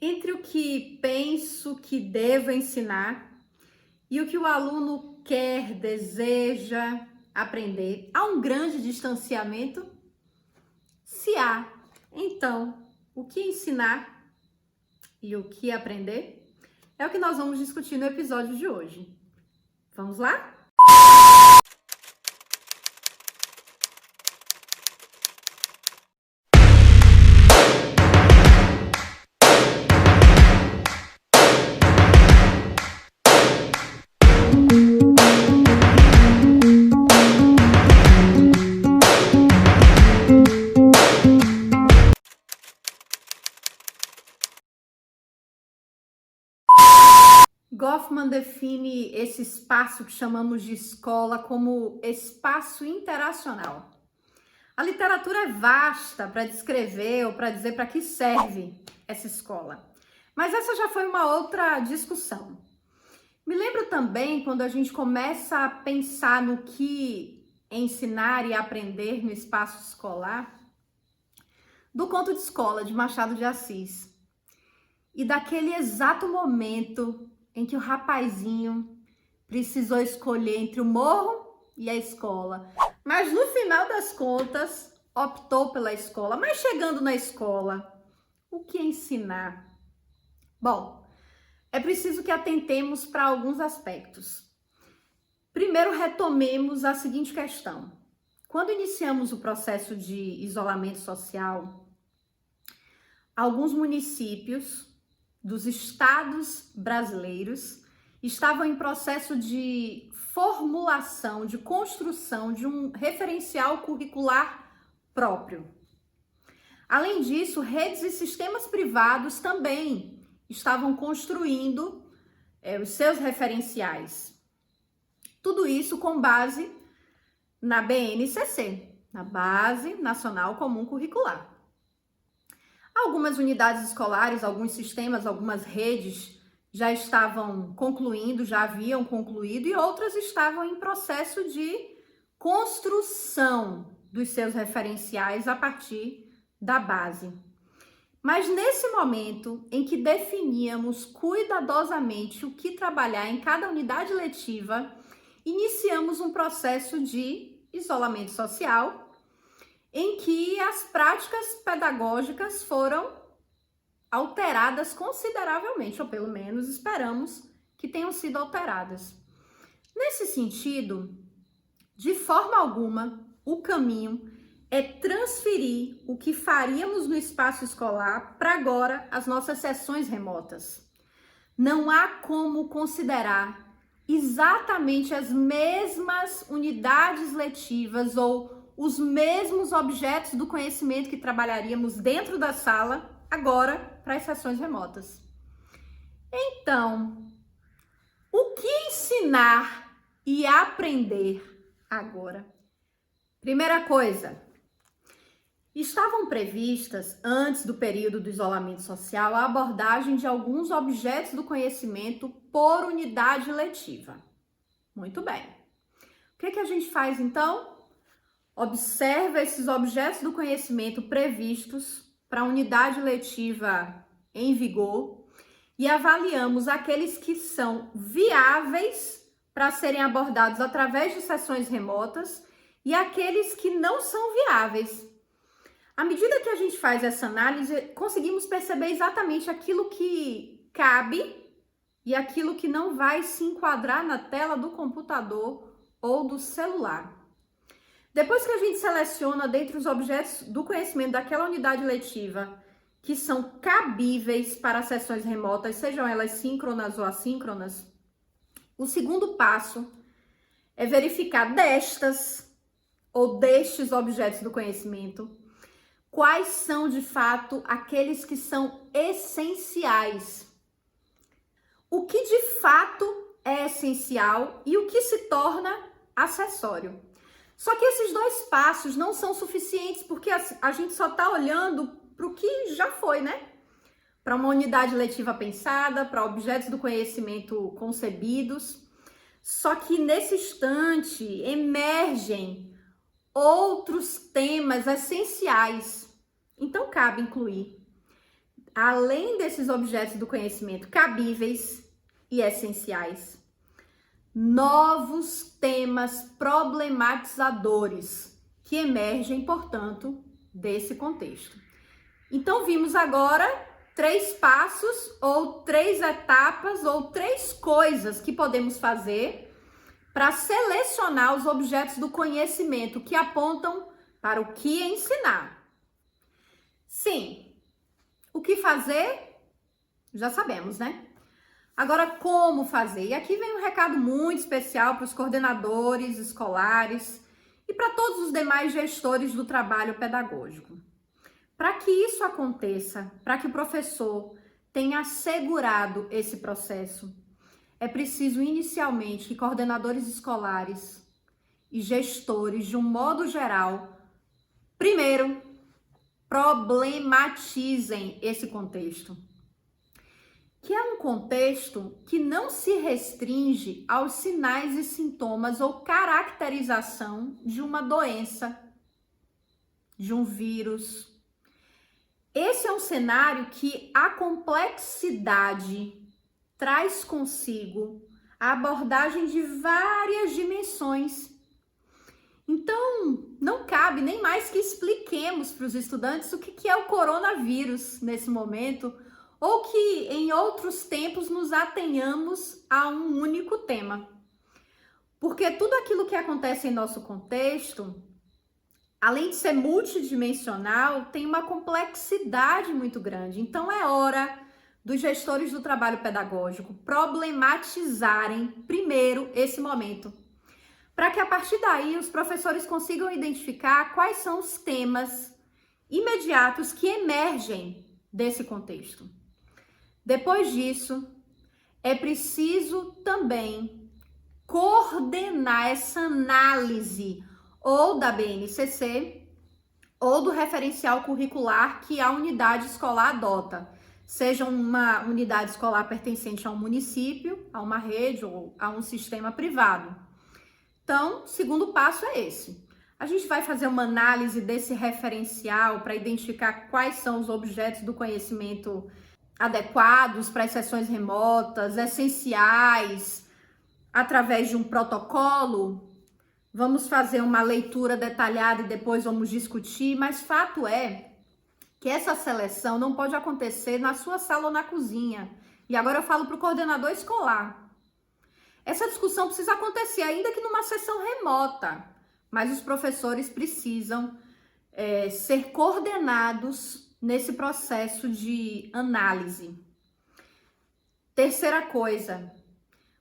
Entre o que penso que devo ensinar e o que o aluno quer, deseja aprender, há um grande distanciamento? Se há, então, o que ensinar e o que aprender? É o que nós vamos discutir no episódio de hoje. Vamos lá? Goffman define esse espaço que chamamos de escola como espaço interacional. A literatura é vasta para descrever ou para dizer para que serve essa escola, mas essa já foi uma outra discussão. Me lembro também quando a gente começa a pensar no que ensinar e aprender no espaço escolar, do Conto de Escola de Machado de Assis e daquele exato momento em que o rapazinho precisou escolher entre o morro e a escola, mas no final das contas optou pela escola. Mas chegando na escola, o que ensinar? Bom, é preciso que atentemos para alguns aspectos. Primeiro, retomemos a seguinte questão. Quando iniciamos o processo de isolamento social, alguns municípios dos estados brasileiros estavam em processo de formulação, de construção de um referencial curricular próprio. Além disso, redes e sistemas privados também estavam construindo os seus referenciais. Tudo isso com base na BNCC, na Base Nacional Comum Curricular. Algumas unidades escolares, alguns sistemas, algumas redes já estavam concluindo, já haviam concluído, e outras estavam em processo de construção dos seus referenciais a partir da base. Mas nesse momento em que definíamos cuidadosamente o que trabalhar em cada unidade letiva, iniciamos um processo de isolamento social, em que as práticas pedagógicas foram alteradas consideravelmente, ou pelo menos esperamos que tenham sido alteradas. Nesse sentido, de forma alguma, o caminho é transferir o que faríamos no espaço escolar para agora as nossas sessões remotas. Não há como considerar exatamente as mesmas unidades letivas ou os mesmos objetos do conhecimento que trabalharíamos dentro da sala, agora para as sessões remotas. Então, o que ensinar e aprender agora? Primeira coisa, estavam previstas, antes do período do isolamento social, a abordagem de alguns objetos do conhecimento por unidade letiva. Muito bem. O que a gente faz então? Observa esses objetos do conhecimento previstos para a unidade letiva em vigor e avaliamos aqueles que são viáveis para serem abordados através de sessões remotas e aqueles que não são viáveis. À medida que a gente faz essa análise, conseguimos perceber exatamente aquilo que cabe e aquilo que não vai se enquadrar na tela do computador ou do celular. Depois que a gente seleciona dentre os objetos do conhecimento daquela unidade letiva que são cabíveis para sessões remotas, sejam elas síncronas ou assíncronas, o segundo passo é verificar destes objetos do conhecimento quais são de fato aqueles que são essenciais. O que de fato é essencial e o que se torna acessório. Só que esses dois passos não são suficientes, porque a gente só está olhando para o que já foi, né? Para uma unidade letiva pensada, para objetos do conhecimento concebidos. Só que nesse instante emergem outros temas essenciais. Então cabe incluir além desses objetos do conhecimento cabíveis e essenciais, novos temas problematizadores que emergem, portanto, desse contexto. Então, vimos agora 3 passos, ou 3 etapas, ou 3 coisas que podemos fazer para selecionar os objetos do conhecimento que apontam para o que ensinar. Sim, o que fazer, já sabemos, né? Agora, como fazer? E aqui vem um recado muito especial para os coordenadores escolares e para todos os demais gestores do trabalho pedagógico. Para que isso aconteça, para que o professor tenha assegurado esse processo, é preciso inicialmente que coordenadores escolares e gestores, de um modo geral, primeiro, problematizem esse contexto, que é um contexto que não se restringe aos sinais e sintomas ou caracterização de uma doença, de um vírus. Esse é um cenário que a complexidade traz consigo a abordagem de várias dimensões. Então, não cabe nem mais que expliquemos para os estudantes o que é o coronavírus nesse momento, ou que em outros tempos nos atenhamos a um único tema. Porque tudo aquilo que acontece em nosso contexto, além de ser multidimensional, tem uma complexidade muito grande. Então, é hora dos gestores do trabalho pedagógico problematizarem primeiro esse momento, para que a partir daí os professores consigam identificar quais são os temas imediatos que emergem desse contexto. Depois disso, é preciso também coordenar essa análise ou da BNCC ou do referencial curricular que a unidade escolar adota, seja uma unidade escolar pertencente a um município, a uma rede ou a um sistema privado. Então, o segundo passo é esse. A gente vai fazer uma análise desse referencial para identificar quais são os objetos do conhecimento adequados para as sessões remotas, essenciais, através de um protocolo. Vamos fazer uma leitura detalhada e depois vamos discutir, mas fato é que essa seleção não pode acontecer na sua sala ou na cozinha. E agora eu falo para o coordenador escolar. Essa discussão precisa acontecer, ainda que numa sessão remota, mas os professores precisam ser coordenados nesse processo de análise. Terceira coisa,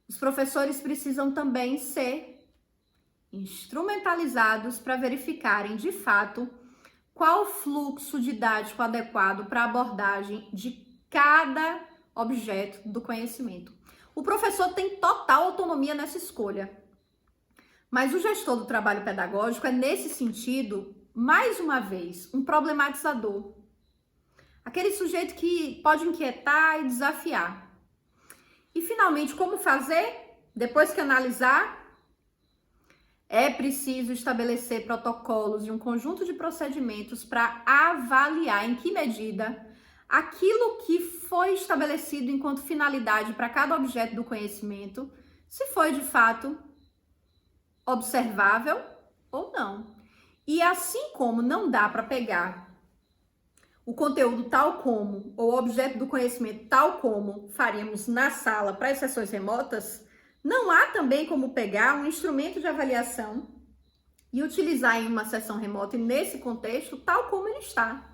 os professores precisam também ser instrumentalizados para verificarem de fato qual o fluxo didático adequado para a abordagem de cada objeto do conhecimento. O professor tem total autonomia nessa escolha, mas o gestor do trabalho pedagógico é, nesse sentido, mais uma vez, um problematizador. Aquele sujeito que pode inquietar e desafiar. E, finalmente, como fazer? Depois que analisar, é preciso estabelecer protocolos e um conjunto de procedimentos para avaliar em que medida aquilo que foi estabelecido enquanto finalidade para cada objeto do conhecimento, se foi de fato observável ou não. E assim como não dá para pegar o conteúdo tal como, ou o objeto do conhecimento tal como faríamos na sala para as sessões remotas, não há também como pegar um instrumento de avaliação e utilizar em uma sessão remota e nesse contexto tal como ele está.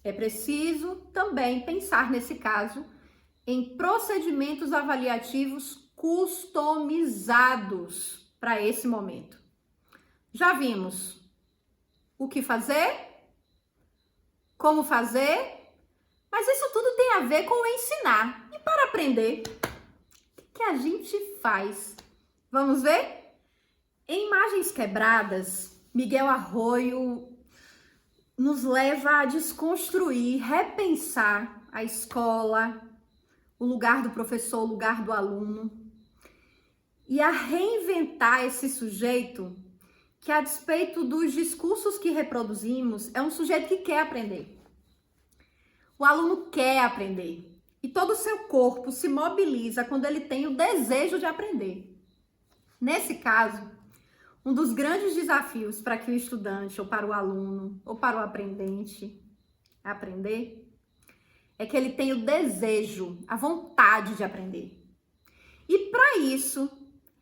É preciso também pensar nesse caso em procedimentos avaliativos customizados para esse momento. Já vimos o que fazer, como fazer, mas isso tudo tem a ver com o ensinar. E para aprender, o que a gente faz? Vamos ver? Em Imagens Quebradas, Miguel Arroyo nos leva a desconstruir, repensar a escola, o lugar do professor, o lugar do aluno, e a reinventar esse sujeito que, a despeito dos discursos que reproduzimos, é um sujeito que quer aprender. O aluno quer aprender e todo o seu corpo se mobiliza quando ele tem o desejo de aprender. Nesse caso, um dos grandes desafios para que o estudante, ou para o aluno, ou para o aprendente aprender, é que ele tenha o desejo, a vontade de aprender. E para isso,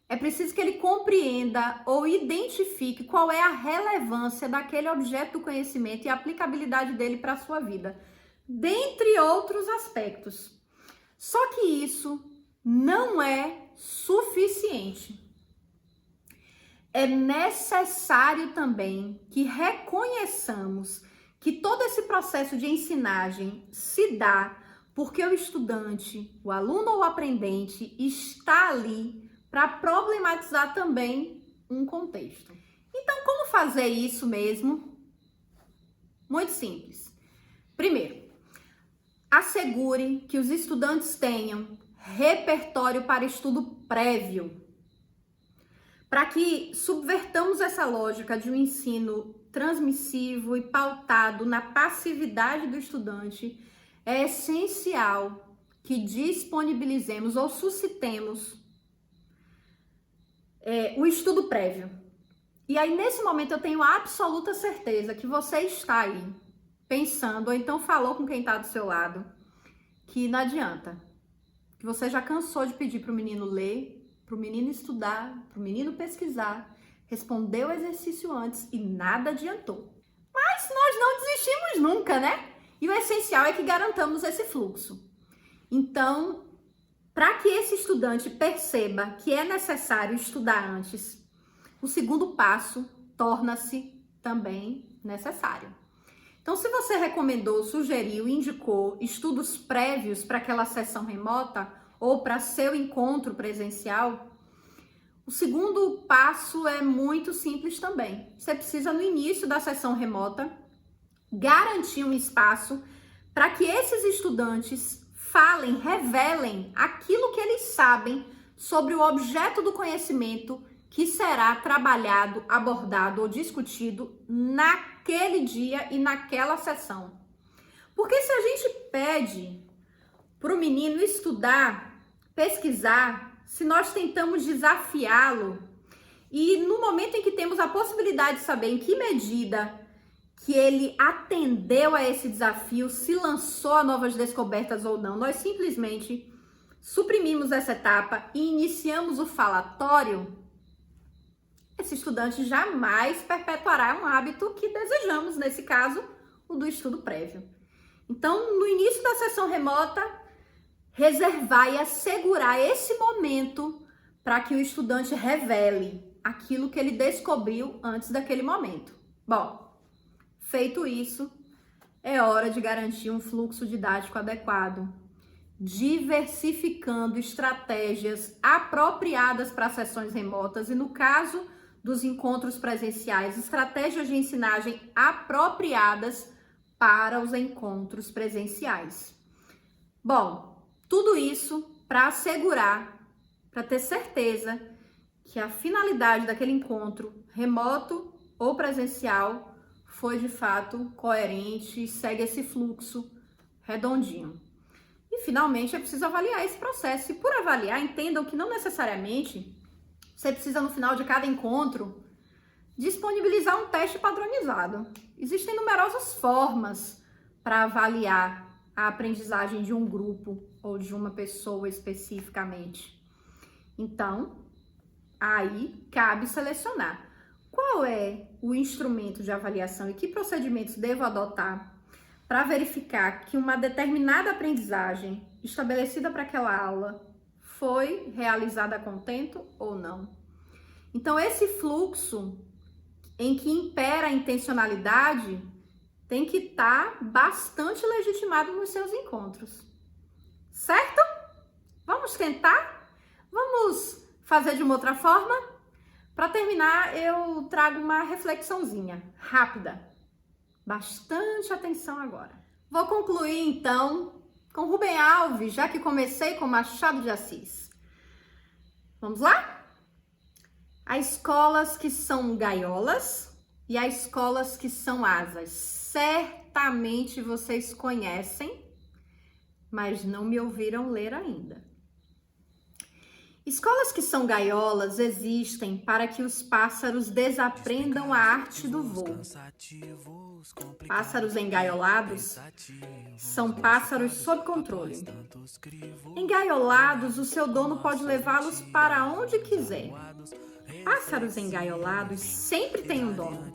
é preciso que ele compreenda ou identifique qual é a relevância daquele objeto do conhecimento e a aplicabilidade dele para a sua vida, dentre outros aspectos. Só que isso não é suficiente. É necessário também que reconheçamos que todo esse processo de ensinagem se dá porque o estudante, o aluno ou o aprendente está ali para problematizar também um contexto. Então, como fazer isso mesmo? Muito simples. Primeiro, assegure que os estudantes tenham repertório para estudo prévio, para que subvertamos essa lógica de um ensino transmissivo e pautado na passividade do estudante. É essencial que disponibilizemos ou suscitemos o estudo prévio. E aí, nesse momento, eu tenho absoluta certeza que você está aí pensando, ou então falou com quem está do seu lado, que não adianta, que você já cansou de pedir para o menino ler, para o menino estudar, para o menino pesquisar, responder o exercício antes e nada adiantou. Mas nós não desistimos nunca, né? E o essencial é que garantamos esse fluxo. Então, para que esse estudante perceba que é necessário estudar antes, o segundo passo torna-se também necessário. Então, se você recomendou, sugeriu, indicou estudos prévios para aquela sessão remota ou para seu encontro presencial, o segundo passo é muito simples também. Você precisa, no início da sessão remota, garantir um espaço para que esses estudantes falem, revelem aquilo que eles sabem sobre o objeto do conhecimento que será trabalhado, abordado ou discutido naquele dia e naquela sessão. Porque se a gente pede para o menino estudar, pesquisar, se nós tentamos desafiá-lo e no momento em que temos a possibilidade de saber em que medida que ele atendeu a esse desafio, se lançou a novas descobertas ou não, nós simplesmente suprimimos essa etapa e iniciamos o falatório, esse estudante jamais perpetuará um hábito que desejamos, nesse caso, o do estudo prévio. Então, no início da sessão remota, reservar e assegurar esse momento para que o estudante revele aquilo que ele descobriu antes daquele momento. Bom, feito isso, é hora de garantir um fluxo didático adequado, diversificando estratégias apropriadas para sessões remotas e, no caso dos encontros presenciais, estratégias de ensinagem apropriadas para os encontros presenciais. Bom, tudo isso para assegurar, para ter certeza que a finalidade daquele encontro, remoto ou presencial, foi de fato coerente e segue esse fluxo redondinho. E finalmente é preciso avaliar esse processo. E por avaliar, entendam que não necessariamente você precisa no final de cada encontro disponibilizar um teste padronizado. Existem numerosas formas para avaliar a aprendizagem de um grupo ou de uma pessoa especificamente. Então, aí cabe selecionar qual é o instrumento de avaliação e que procedimentos devo adotar para verificar que uma determinada aprendizagem estabelecida para aquela aula foi realizada a contento ou não. Então, esse fluxo em que impera a intencionalidade tem que estar bastante legitimado nos seus encontros. Certo? Vamos tentar? Vamos fazer de uma outra forma? Para terminar, eu trago uma reflexãozinha rápida. Bastante atenção agora. Vou concluir, então, com Rubem Alves, já que comecei com Machado de Assis. Vamos lá? Há escolas que são gaiolas e há escolas que são asas. Certamente vocês conhecem mas não me ouviram ler ainda. Escolas que são gaiolas existem para que os pássaros desaprendam a arte do voo. Pássaros engaiolados são pássaros sob controle. Engaiolados, o seu dono pode levá-los para onde quiser. Pássaros engaiolados sempre têm um dono.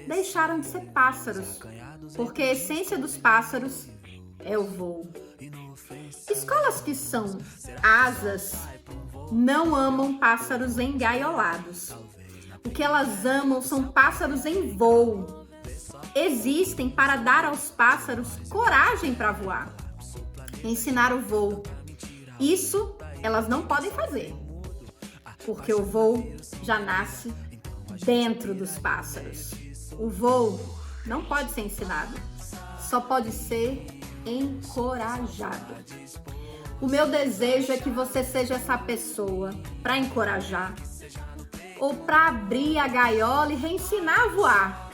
Deixaram de ser pássaros, porque a essência dos pássaros é o voo. Escolas que são asas não amam pássaros engaiolados. O que elas amam são pássaros em voo. Existem para dar aos pássaros coragem para voar, ensinar o voo. Isso elas não podem fazer, porque o voo já nasce dentro dos pássaros. O voo não pode ser ensinado, só pode ser encorajado. O meu desejo é que você seja essa pessoa para encorajar ou para abrir a gaiola e reensinar a voar.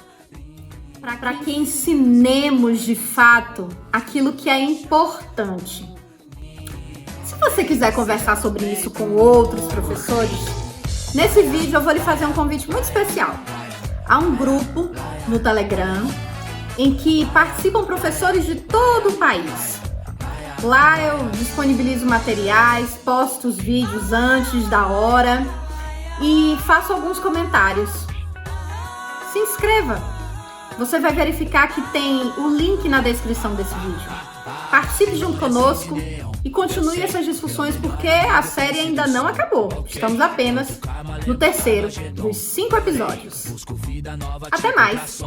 Para que ensinemos de fato aquilo que é importante. Se você quiser conversar sobre isso com outros professores, nesse vídeo eu vou lhe fazer um convite muito especial. Há um grupo no Telegram em que participam professores de todo o país. Lá eu disponibilizo materiais, posto os vídeos antes da hora e faço alguns comentários. Se inscreva! Você vai verificar que tem o link na descrição desse vídeo. Participe junto conosco e continue essas discussões porque a série ainda não acabou. Estamos apenas no terceiro dos 5 episódios. Até mais!